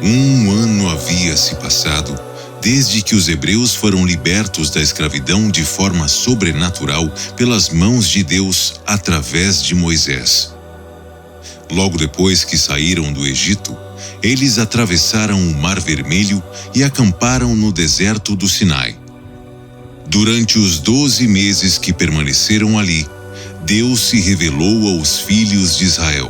Um ano havia se passado desde que os hebreus foram libertos da escravidão de forma sobrenatural pelas mãos de Deus através de Moisés. Logo depois que saíram do Egito, eles atravessaram o Mar Vermelho e acamparam no deserto do Sinai. Durante os 12 meses que permaneceram ali, Deus se revelou aos filhos de Israel.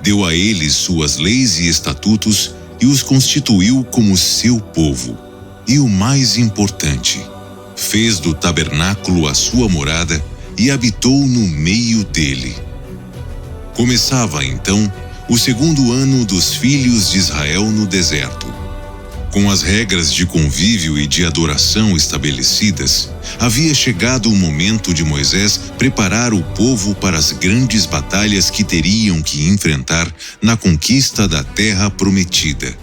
Deu a eles suas leis e estatutos e os constituiu como seu povo. E o mais importante, fez do tabernáculo a sua morada e habitou no meio dele. Começava então o segundo ano dos filhos de Israel no deserto. Com as regras de convívio e de adoração estabelecidas, havia chegado o momento de Moisés preparar o povo para as grandes batalhas que teriam que enfrentar na conquista da terra prometida.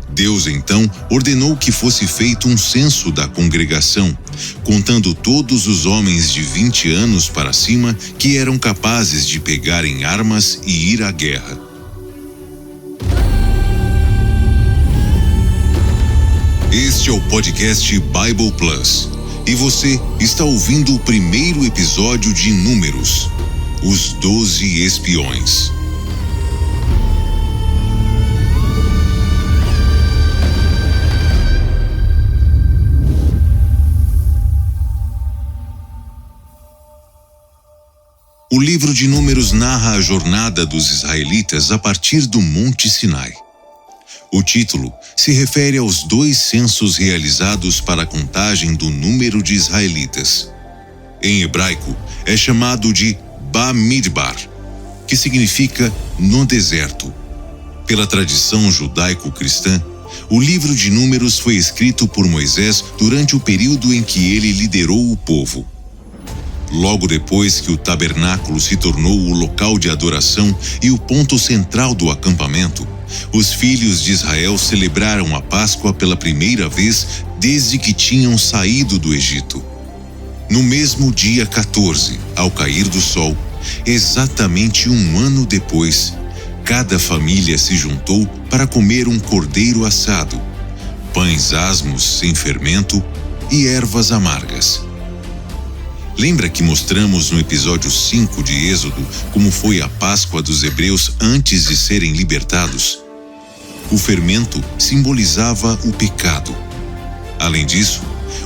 Deus então ordenou que fosse feito um censo da congregação, contando todos os homens de 20 anos para cima que eram capazes de pegar em armas e ir à guerra. Este é o podcast Bible Plus e você está ouvindo o primeiro episódio de Números, os 12 espiões. O livro de Números narra a jornada dos israelitas a partir do Monte Sinai. O título se refere aos 2 censos realizados para a contagem do número de israelitas. Em hebraico, é chamado de Bamidbar, que significa no deserto. Pela tradição judaico-cristã, o livro de Números foi escrito por Moisés durante o período em que ele liderou o povo. Logo depois que o tabernáculo se tornou o local de adoração e o ponto central do acampamento, os filhos de Israel celebraram a Páscoa pela primeira vez desde que tinham saído do Egito. No mesmo dia 14, ao cair do sol, exatamente um ano depois, cada família se juntou para comer um cordeiro assado, pães asmos sem fermento e ervas amargas. Lembra que mostramos no episódio 5 de Êxodo como foi a Páscoa dos hebreus antes de serem libertados? O fermento simbolizava o pecado. Além disso,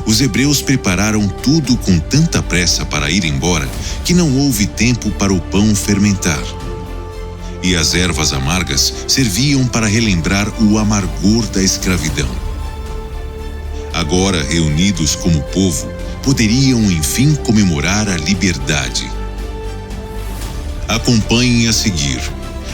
os hebreus prepararam tudo com tanta pressa para ir embora que não houve tempo para o pão fermentar. E as ervas amargas serviam para relembrar o amargor da escravidão. Agora, reunidos como povo, poderiam enfim comemorar a liberdade. Acompanhem a seguir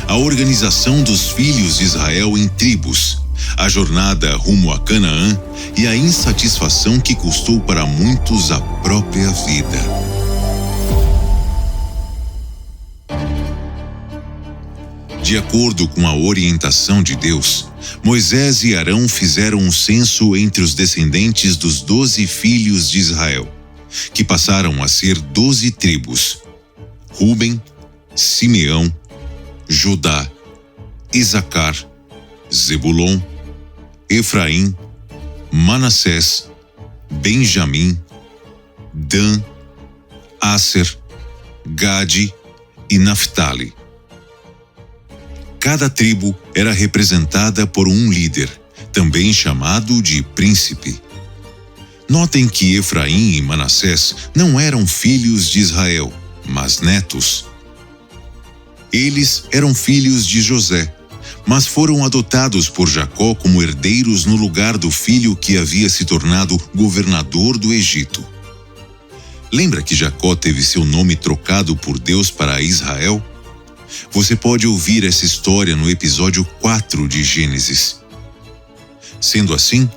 a organização dos filhos de Israel em tribos, a jornada rumo a Canaã e a insatisfação que custou para muitos a própria vida. De acordo com a orientação de Deus, Moisés e Arão fizeram um censo entre os descendentes dos 12 filhos de Israel, que passaram a ser 12 tribos: Ruben, Simeão, Judá, Isacar, Zebulon, Efraim, Manassés, Benjamim, Dan, Asser, Gade e Naftali. Cada tribo era representada por um líder, também chamado de príncipe. Notem que Efraim e Manassés não eram filhos de Israel, mas netos. Eles eram filhos de José, mas foram adotados por Jacó como herdeiros no lugar do filho que havia se tornado governador do Egito. Lembra que Jacó teve seu nome trocado por Deus para Israel? Você pode ouvir essa história no episódio 4 de Gênesis. Sendo assim,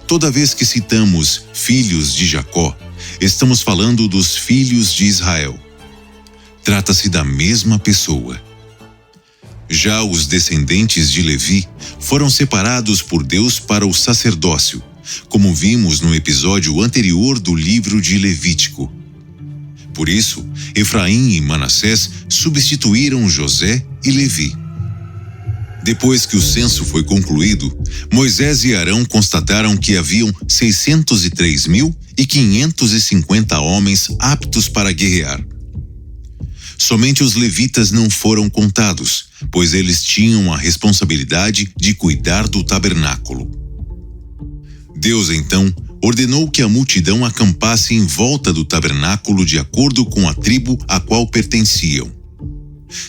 toda vez que citamos filhos de Jacó, estamos falando dos filhos de Israel. Trata-se da mesma pessoa. Já os descendentes de Levi foram separados por Deus para o sacerdócio, como vimos no episódio anterior do livro de Levítico. Por isso, Efraim e Manassés substituíram José e Levi. Depois que o censo foi concluído, Moisés e Arão constataram que haviam 603.550 homens aptos para guerrear. Somente os levitas não foram contados, pois eles tinham a responsabilidade de cuidar do tabernáculo. Deus, então, ordenou que a multidão acampasse em volta do tabernáculo de acordo com a tribo a qual pertenciam.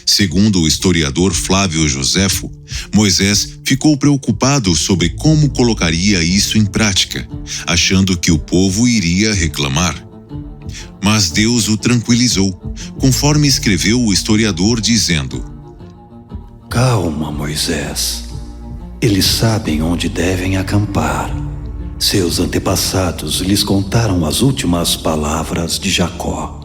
Segundo o historiador Flávio Joséfo, Moisés ficou preocupado sobre como colocaria isso em prática, achando que o povo iria reclamar. Mas Deus o tranquilizou, conforme escreveu o historiador dizendo: Calma, Moisés. Eles sabem onde devem acampar. Seus antepassados lhes contaram as últimas palavras de Jacó.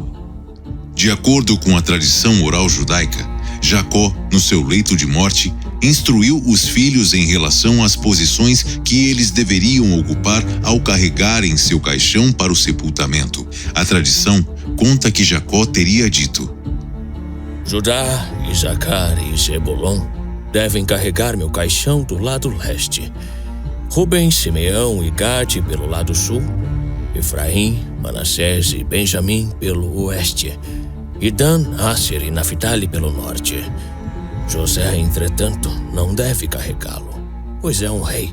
De acordo com a tradição oral judaica, Jacó, no seu leito de morte, instruiu os filhos em relação às posições que eles deveriam ocupar ao carregarem seu caixão para o sepultamento. A tradição conta que Jacó teria dito: Judá, Isacar e Zebulon devem carregar meu caixão do lado leste. Ruben, Simeão e Gade pelo lado sul. Efraim, Manassés e Benjamim pelo oeste. E Dan, Asser e Naphtali pelo norte. José, entretanto, não deve carregá-lo, pois é um rei,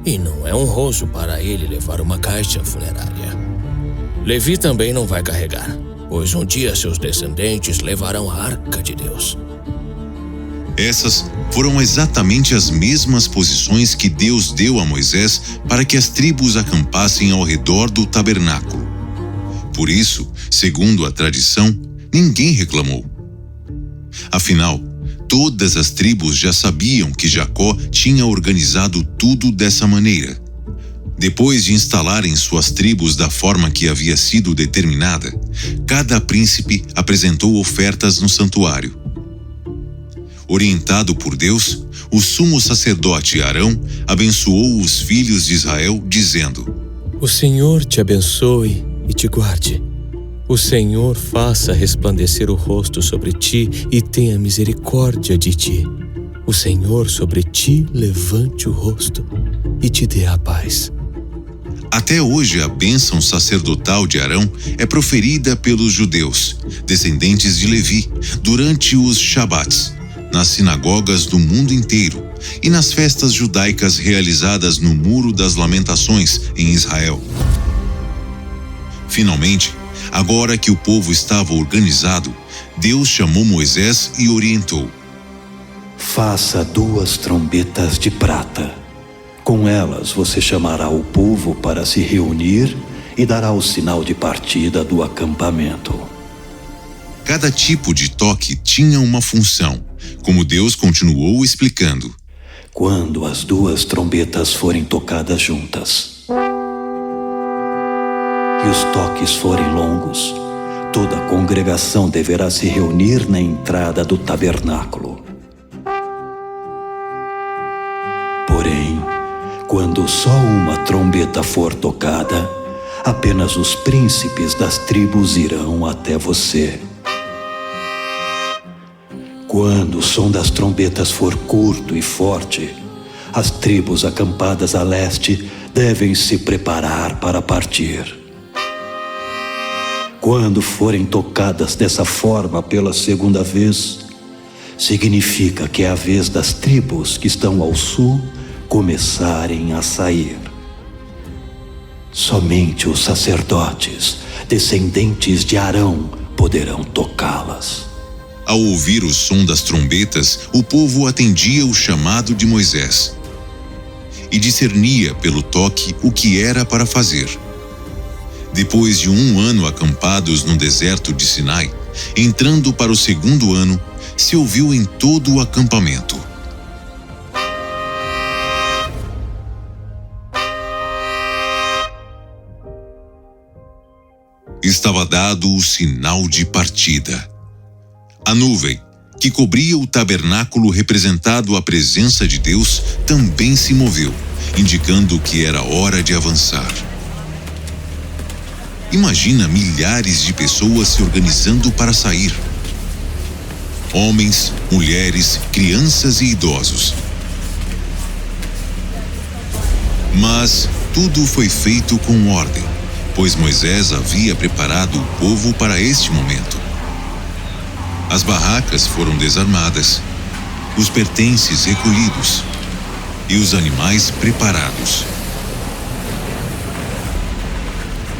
e não é honroso para ele levar uma caixa funerária. Levi também não vai carregar, pois um dia seus descendentes levarão a arca de Deus. Essas foram exatamente as mesmas posições que Deus deu a Moisés para que as tribos acampassem ao redor do tabernáculo. Por isso, segundo a tradição, ninguém reclamou. Afinal, todas as tribos já sabiam que Jacó tinha organizado tudo dessa maneira. Depois de instalarem suas tribos da forma que havia sido determinada, cada príncipe apresentou ofertas no santuário. Orientado por Deus, o sumo sacerdote Arão abençoou os filhos de Israel, dizendo: O Senhor te abençoe e te guarde. O Senhor faça resplandecer o rosto sobre ti e tenha misericórdia de ti. O Senhor sobre ti levante o rosto e te dê a paz. Até hoje, a bênção sacerdotal de Arão é proferida pelos judeus, descendentes de Levi, durante os Shabats, nas sinagogas do mundo inteiro e nas festas judaicas realizadas no Muro das Lamentações, em Israel. Finalmente, agora que o povo estava organizado, Deus chamou Moisés e orientou: Faça 2 trombetas de prata. Com elas você chamará o povo para se reunir e dará o sinal de partida do acampamento. Cada tipo de toque tinha uma função, como Deus continuou explicando. Quando as 2 trombetas forem tocadas juntas e os toques forem longos, toda a congregação deverá se reunir na entrada do tabernáculo. Porém, quando só uma trombeta for tocada, apenas os príncipes das tribos irão até você. Quando o som das trombetas for curto e forte, as tribos acampadas a leste devem se preparar para partir. Quando forem tocadas dessa forma pela segunda vez, significa que é a vez das tribos que estão ao sul começarem a sair. Somente os sacerdotes, descendentes de Arão, poderão tocá-las. Ao ouvir o som das trombetas, o povo atendia o chamado de Moisés e discernia pelo toque o que era para fazer. Depois de 1 ano acampados no deserto de Sinai, entrando para o 2º ano, se ouviu em todo o acampamento: estava dado o sinal de partida. A nuvem, que cobria o tabernáculo representado a presença de Deus, também se moveu, indicando que era hora de avançar. Imagina milhares de pessoas se organizando para sair. homens, mulheres, crianças e idosos. Mas tudo foi feito com ordem, pois Moisés havia preparado o povo para este momento. As barracas foram desarmadas, os pertences recolhidos e os animais preparados.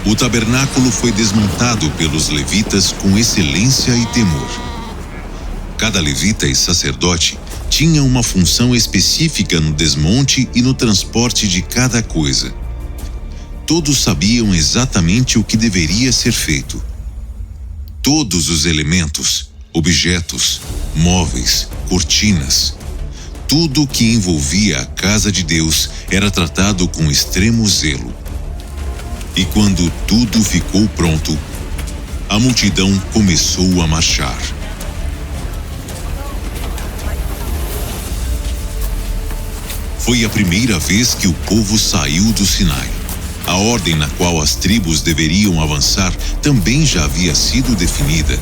O tabernáculo foi desmontado pelos levitas com excelência e temor. Cada levita e sacerdote tinha uma função específica no desmonte e no transporte de cada coisa. Todos sabiam exatamente o que deveria ser feito. Todos os elementos, objetos, móveis, cortinas, tudo que envolvia a casa de Deus era tratado com extremo zelo. E quando tudo ficou pronto, a multidão começou a marchar. Foi a primeira vez que o povo saiu do Sinai. A ordem na qual as tribos deveriam avançar também já havia sido definida.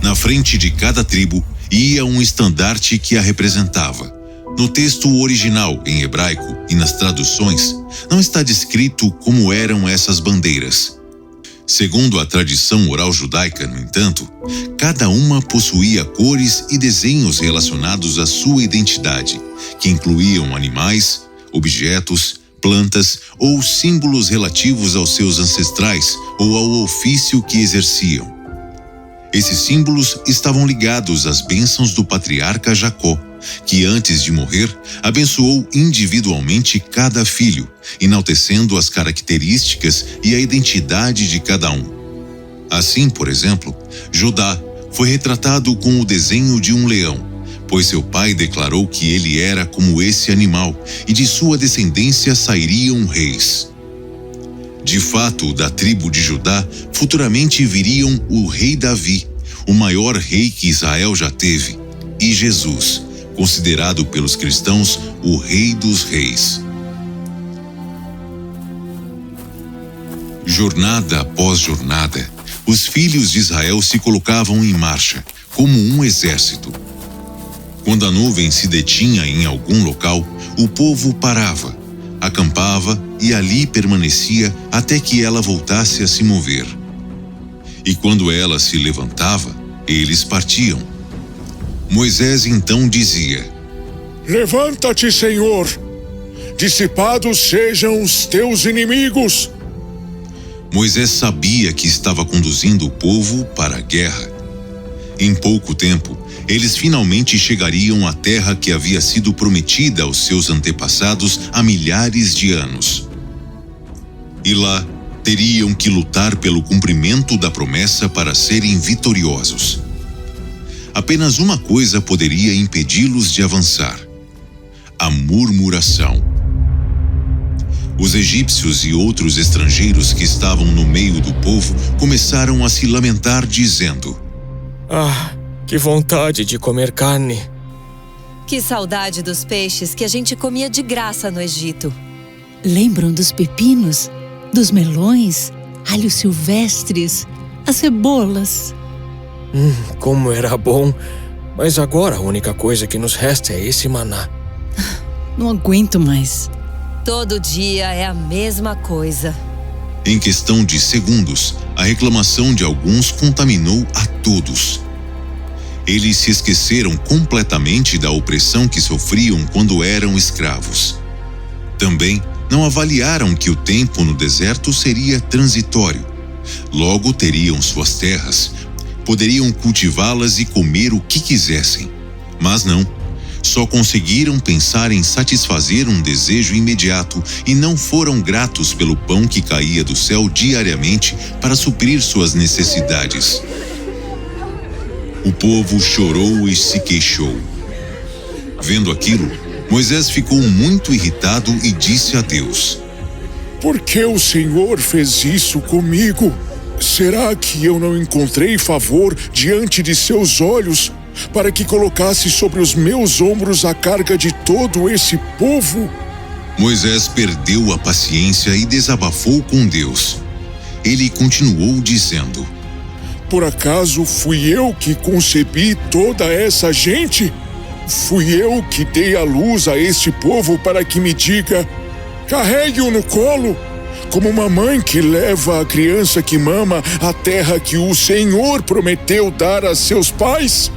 Na frente de cada tribo ia um estandarte que a representava. No texto original, em hebraico, e nas traduções, não está descrito como eram essas bandeiras. Segundo a tradição oral judaica, no entanto, cada uma possuía cores e desenhos relacionados à sua identidade, que incluíam animais, objetos, plantas ou símbolos relativos aos seus ancestrais ou ao ofício que exerciam. Esses símbolos estavam ligados às bênçãos do patriarca Jacó, que antes de morrer, abençoou individualmente cada filho, enaltecendo as características e a identidade de cada um. Assim, por exemplo, Judá foi retratado com o desenho de um leão, pois seu pai declarou que ele era como esse animal e de sua descendência sairiam reis. De fato, da tribo de Judá, futuramente viriam o rei Davi, o maior rei que Israel já teve, e Jesus, considerado pelos cristãos o Rei dos Reis. Jornada após jornada, os filhos de Israel se colocavam em marcha, como um exército. Quando a nuvem se detinha em algum local, o povo parava, acampava e ali permanecia até que ela voltasse a se mover. E quando ela se levantava, eles partiam. Moisés então dizia: Levanta-te, Senhor! Dissipados sejam os teus inimigos! Moisés sabia que estava conduzindo o povo para a guerra. Em pouco tempo, eles finalmente chegariam à terra que havia sido prometida aos seus antepassados há milhares de anos. E lá, teriam que lutar pelo cumprimento da promessa para serem vitoriosos. Apenas uma coisa poderia impedi-los de avançar: a murmuração. Os egípcios e outros estrangeiros que estavam no meio do povo começaram a se lamentar, dizendo: Ah, que vontade de comer carne! Que saudade dos peixes que a gente comia de graça no Egito. Lembram dos pepinos, dos melões, alhos silvestres, as cebolas? Como era bom! Mas agora a única coisa que nos resta é esse maná. Não aguento mais. Todo dia é a mesma coisa. Em questão de segundos, a reclamação de alguns contaminou a todos. Eles se esqueceram completamente da opressão que sofriam quando eram escravos. Também não avaliaram que o tempo no deserto seria transitório. Logo teriam suas terras, poderiam cultivá-las e comer o que quisessem. Mas não, só conseguiram pensar em satisfazer um desejo imediato e não foram gratos pelo pão que caía do céu diariamente para suprir suas necessidades. O povo chorou e se queixou. Vendo aquilo, Moisés ficou muito irritado e disse a Deus: Por que o Senhor fez isso comigo? Será que eu não encontrei favor diante de seus olhos para que colocasse sobre os meus ombros a carga de todo esse povo? Moisés perdeu a paciência e desabafou com Deus. Ele continuou dizendo: Por acaso fui eu que concebi toda essa gente? Fui eu que dei a luz a este povo para que me diga: carregue-o no colo, como uma mãe que leva a criança que mama à terra que o Senhor prometeu dar a seus pais?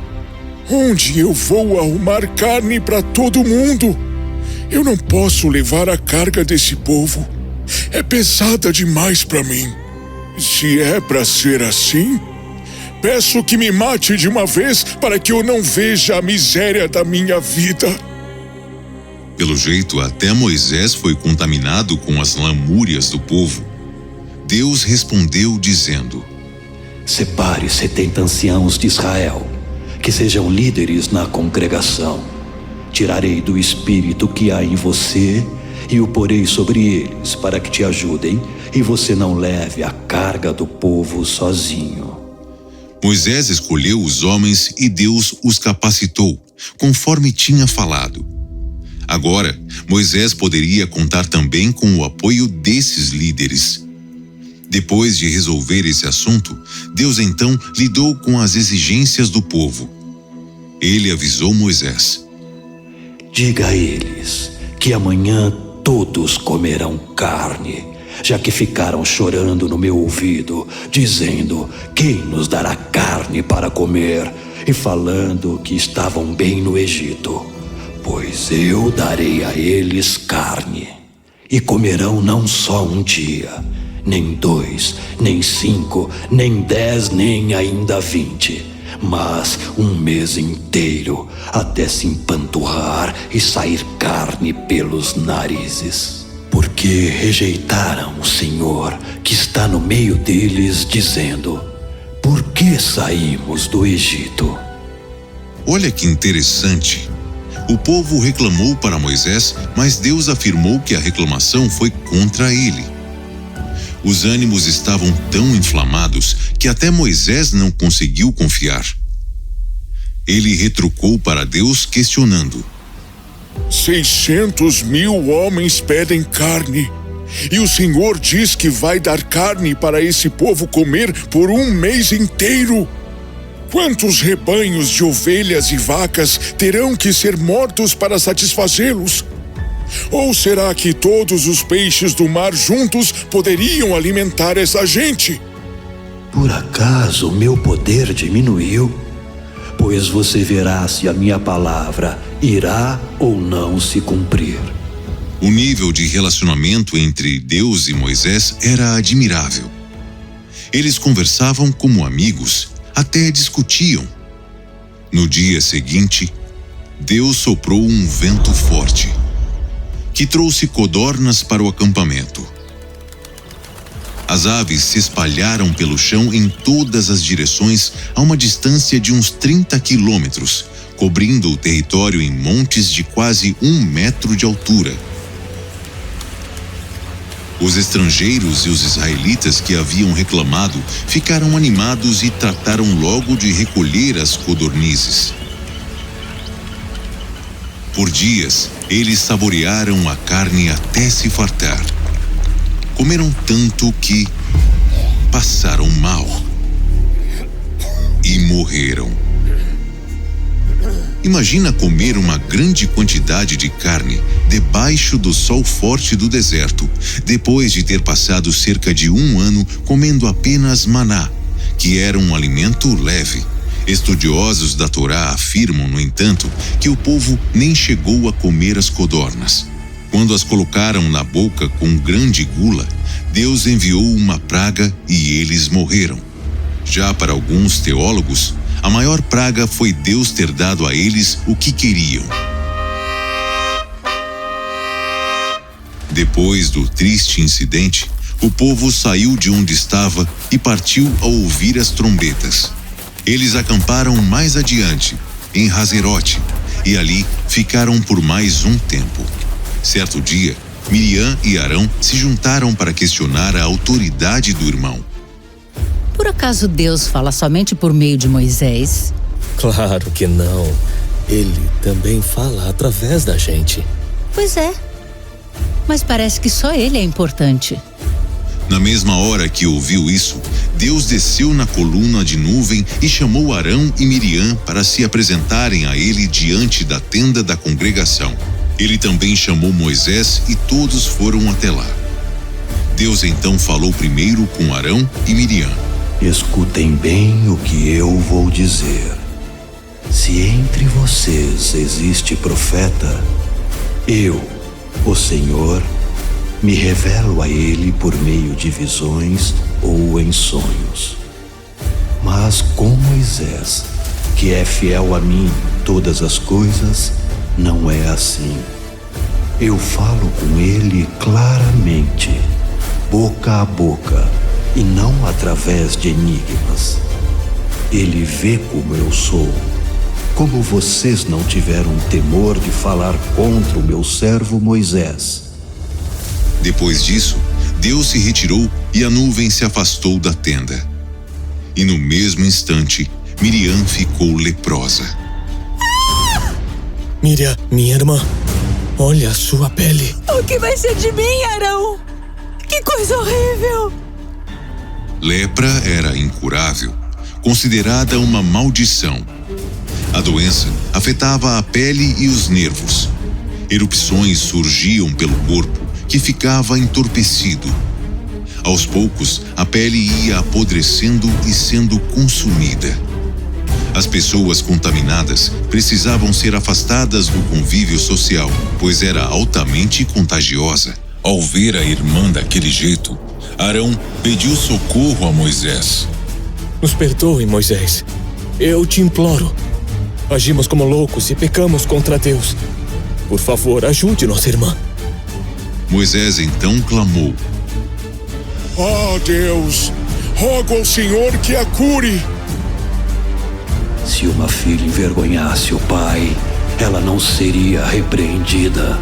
Onde eu vou arrumar carne para todo mundo? Eu não posso levar a carga desse povo. É pesada demais para mim. Se é para ser assim, peço que me mate de uma vez para que eu não veja a miséria da minha vida. Pelo jeito, até Moisés foi contaminado com as lamúrias do povo. Deus respondeu dizendo: separe 70 anciãos de Israel, que sejam líderes na congregação. Tirarei do espírito que há em você e o porei sobre eles para que te ajudem, e você não leve a carga do povo sozinho. Moisés escolheu os homens e Deus os capacitou, conforme tinha falado. Agora, Moisés poderia contar também com o apoio desses líderes. Depois de resolver esse assunto, Deus então lidou com as exigências do povo. Ele avisou Moisés: diga a eles que amanhã todos comerão carne, já que ficaram chorando no meu ouvido, dizendo: quem nos dará carne para comer? E falando que estavam bem no Egito. Pois eu darei a eles carne, e comerão não só um dia, nem 2, nem 5, nem 10, nem ainda 20, mas um mês inteiro, até se empanturrar e sair carne pelos narizes. Porque rejeitaram o Senhor que está no meio deles, dizendo: por que saímos do Egito? Olha que interessante. O povo reclamou para Moisés, mas Deus afirmou que a reclamação foi contra ele. Os ânimos estavam tão inflamados que até Moisés não conseguiu confiar. Ele retrucou para Deus, questionando: 600.000 homens pedem carne, e o Senhor diz que vai dar carne para esse povo comer por um mês inteiro. Quantos rebanhos de ovelhas e vacas terão que ser mortos para satisfazê-los? Ou será que todos os peixes do mar juntos poderiam alimentar essa gente? Por acaso meu poder diminuiu? Pois você verá se a minha palavra irá ou não se cumprir. O nível de relacionamento entre Deus e Moisés era admirável. Eles conversavam como amigos, até discutiam. No dia seguinte, Deus soprou um vento forte, que trouxe codornas para o acampamento. As aves se espalharam pelo chão em todas as direções a uma distância de uns 30 quilômetros, cobrindo o território em montes de quase 1 metro de altura. Os estrangeiros e os israelitas que haviam reclamado ficaram animados e trataram logo de recolher as codornizes. Por dias, eles saborearam a carne até se fartar. Comeram tanto que passaram mal e morreram. Imagina comer uma grande quantidade de carne debaixo do sol forte do deserto, depois de ter passado cerca de 1 ano comendo apenas maná, que era um alimento leve. Estudiosos da Torá afirmam, no entanto, que o povo nem chegou a comer as codornas. Quando as colocaram na boca com grande gula, Deus enviou uma praga e eles morreram. Já para alguns teólogos, a maior praga foi Deus ter dado a eles o que queriam. Depois do triste incidente, o povo saiu de onde estava e partiu ao ouvir as trombetas. Eles acamparam mais adiante, em Hazerote, e ali ficaram por mais um tempo. Certo dia, Miriam e Arão se juntaram para questionar a autoridade do irmão. Por acaso Deus fala somente por meio de Moisés? Claro que não. Ele também fala através da gente. Pois é. Mas parece que só ele é importante. Na mesma hora que ouviu isso, Deus desceu na coluna de nuvem e chamou Arão e Miriam para se apresentarem a ele diante da tenda da congregação. Ele também chamou Moisés e todos foram até lá. Deus então falou primeiro com Arão e Miriam. Escutem bem o que eu vou dizer. Se entre vocês existe profeta, eu, o Senhor, me revelo a ele por meio de visões ou em sonhos. Mas com Moisés, que é fiel a mim em todas as coisas, não é assim. Eu falo com ele claramente, boca a boca, e não através de enigmas. Ele vê como eu sou. Como vocês não tiveram temor de falar contra o meu servo Moisés. Depois disso, Deus se retirou e a nuvem se afastou da tenda. E no mesmo instante, Miriam ficou leprosa. Miriam, minha irmã, olha a sua pele. O que vai ser de mim, Arão? Que coisa horrível! Lepra era incurável, considerada uma maldição. A doença afetava a pele e os nervos. Erupções surgiam pelo corpo, que ficava entorpecido. Aos poucos, a pele ia apodrecendo e sendo consumida. As pessoas contaminadas precisavam ser afastadas do convívio social, pois era altamente contagiosa. Ao ver a irmã daquele jeito, Arão pediu socorro a Moisés. Nos perdoe, Moisés. Eu te imploro. Agimos como loucos e pecamos contra Deus. Por favor, ajude nossa irmã. Moisés então clamou. Deus, rogo ao Senhor que a cure. Se uma filha envergonhasse o pai, ela não seria repreendida.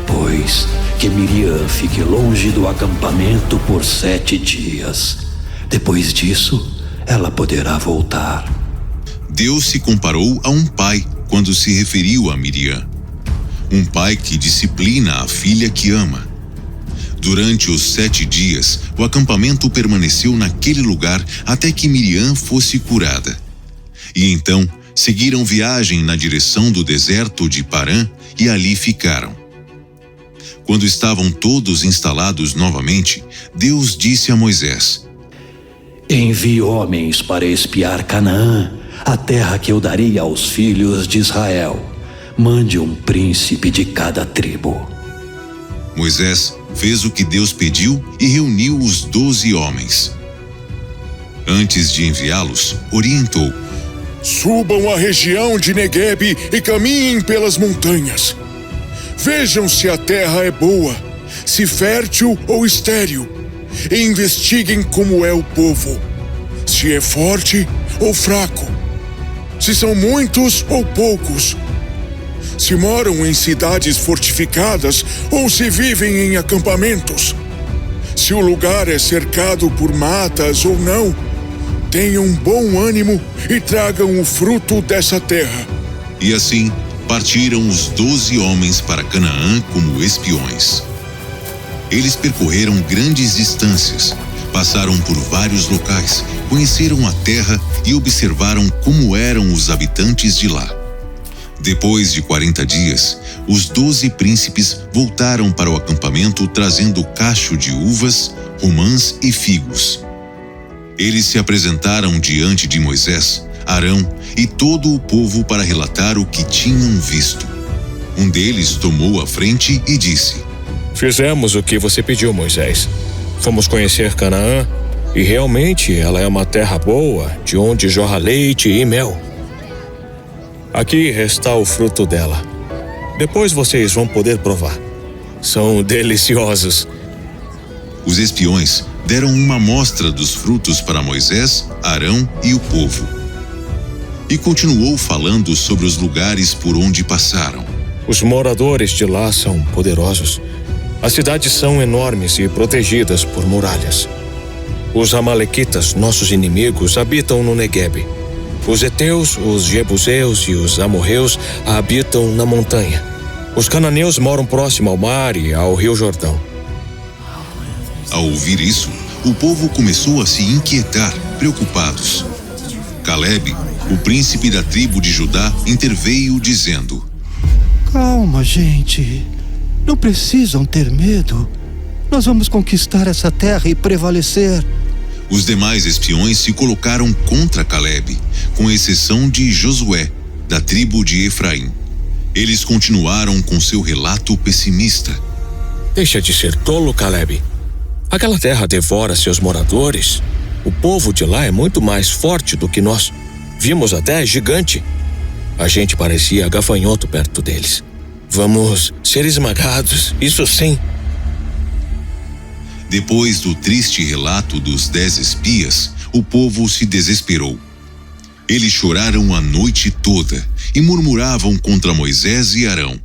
Pois que Miriam fique longe do acampamento por 7 dias. Depois disso, ela poderá voltar. Deus se comparou a um pai quando se referiu a Miriam. Um pai que disciplina a filha que ama. Durante os 7 dias, o acampamento permaneceu naquele lugar até que Miriam fosse curada. E então, seguiram viagem na direção do deserto de Parã e ali ficaram. Quando estavam todos instalados novamente, Deus disse a Moisés: Envie homens para espiar Canaã, a terra que eu darei aos filhos de Israel. Mande um príncipe de cada tribo. Moisés fez o que Deus pediu e reuniu os 12 homens. Antes de enviá-los, orientou: Subam à região de Neguebe e caminhem pelas montanhas. Vejam se a terra é boa, se fértil ou estéril, e investiguem como é o povo, se é forte ou fraco, se são muitos ou poucos, se moram em cidades fortificadas ou se vivem em acampamentos, se o lugar é cercado por matas ou não. Tenham bom ânimo e tragam o fruto dessa terra. E assim, partiram os 12 homens para Canaã como espiões. Eles percorreram grandes distâncias, passaram por vários locais, conheceram a terra e observaram como eram os habitantes de lá. Depois de 40 dias, os 12 príncipes voltaram para o acampamento trazendo cacho de uvas, romãs e figos. Eles se apresentaram diante de Moisés, Arão e todo o povo para relatar o que tinham visto. Um deles tomou a frente e disse: Fizemos o que você pediu, Moisés. Fomos conhecer Canaã e realmente ela é uma terra boa, de onde jorra leite e mel. Aqui está o fruto dela. Depois vocês vão poder provar. São deliciosos. Os espiões deram uma amostra dos frutos para Moisés, Arão e o povo. E continuou falando sobre os lugares por onde passaram. Os moradores de lá são poderosos. As cidades são enormes e protegidas por muralhas. Os amalequitas, nossos inimigos, habitam no Neguebe. Os heteus, os jebuseus e os amorreus habitam na montanha. Os cananeus moram próximo ao mar e ao rio Jordão. Ao ouvir isso, o povo começou a se inquietar, preocupados. Calebe, o príncipe da tribo de Judá, interveio dizendo: Calma, gente. Não precisam ter medo. Nós vamos conquistar essa terra e prevalecer. Os demais espiões se colocaram contra Calebe, com exceção de Josué, da tribo de Efraim. Eles continuaram com seu relato pessimista. Deixa de ser tolo, Calebe. Aquela terra devora seus moradores. O povo de lá é muito mais forte do que nós. Vimos até gigante. A gente parecia gafanhoto perto deles. Vamos ser esmagados, isso sim. Depois do triste relato dos 10 espias, o povo se desesperou. Eles choraram a noite toda e murmuravam contra Moisés e Arão.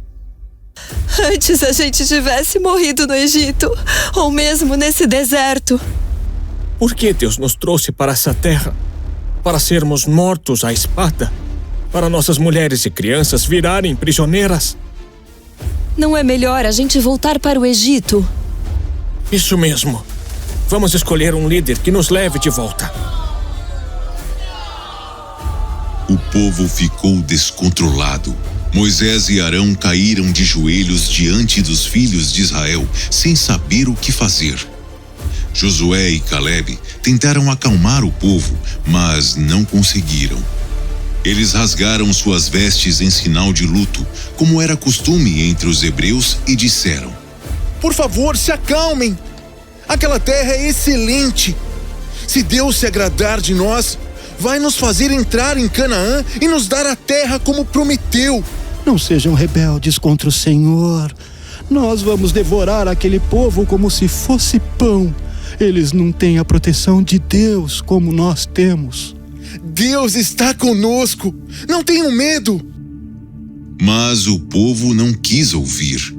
Antes a gente tivesse morrido no Egito, ou mesmo nesse deserto. Por que Deus nos trouxe para essa terra? Para sermos mortos à espada? Para nossas mulheres e crianças virarem prisioneiras? Não é melhor a gente voltar para o Egito? Isso mesmo. Vamos escolher um líder que nos leve de volta. O povo ficou descontrolado. Moisés e Arão caíram de joelhos diante dos filhos de Israel, sem saber o que fazer. Josué e Calebe tentaram acalmar o povo, mas não conseguiram. Eles rasgaram suas vestes em sinal de luto, como era costume entre os hebreus, e disseram: Por favor, se acalmem. Aquela terra é excelente. Se Deus se agradar de nós, vai nos fazer entrar em Canaã e nos dar a terra como prometeu. Não sejam rebeldes contra o Senhor. Nós vamos devorar aquele povo como se fosse pão. Eles não têm a proteção de Deus como nós temos. Deus está conosco. Não tenham medo. Mas o povo não quis ouvir.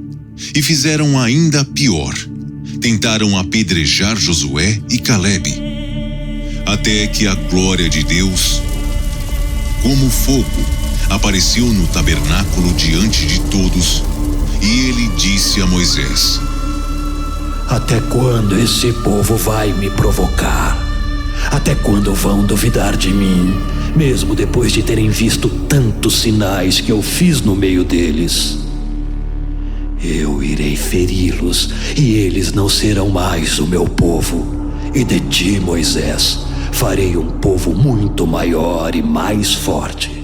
E fizeram ainda pior. Tentaram apedrejar Josué e Calebe. Até que a glória de Deus, como fogo, apareceu no tabernáculo diante de todos, e ele disse a Moisés: Até quando esse povo vai me provocar? Até quando vão duvidar de mim, mesmo depois de terem visto tantos sinais que eu fiz no meio deles? Eu irei feri-los, e eles não serão mais o meu povo. E de ti, Moisés, farei um povo muito maior e mais forte.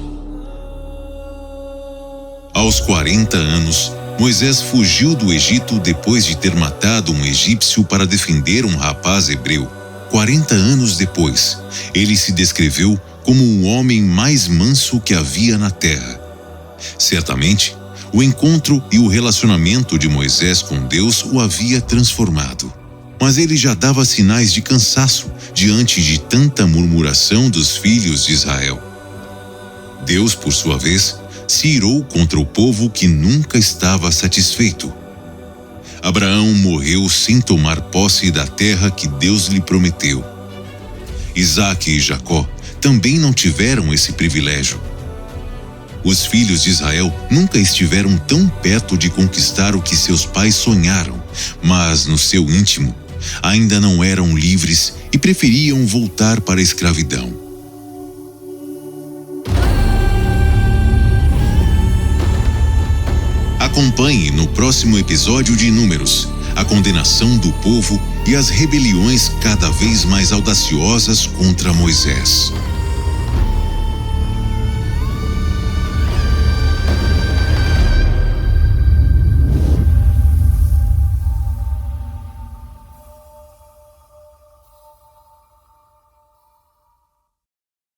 Aos 40 anos, Moisés fugiu do Egito depois de ter matado um egípcio para defender um rapaz hebreu. 40 anos depois, ele se descreveu como o homem mais manso que havia na terra. Certamente, o encontro e o relacionamento de Moisés com Deus o havia transformado. Mas ele já dava sinais de cansaço diante de tanta murmuração dos filhos de Israel. Deus, por sua vez, se irou contra o povo que nunca estava satisfeito. Abraão morreu sem tomar posse da terra que Deus lhe prometeu. Isaque e Jacó também não tiveram esse privilégio. Os filhos de Israel nunca estiveram tão perto de conquistar o que seus pais sonharam, mas no seu íntimo ainda não eram livres e preferiam voltar para a escravidão. Acompanhe no próximo episódio de Números a condenação do povo e as rebeliões cada vez mais audaciosas contra Moisés.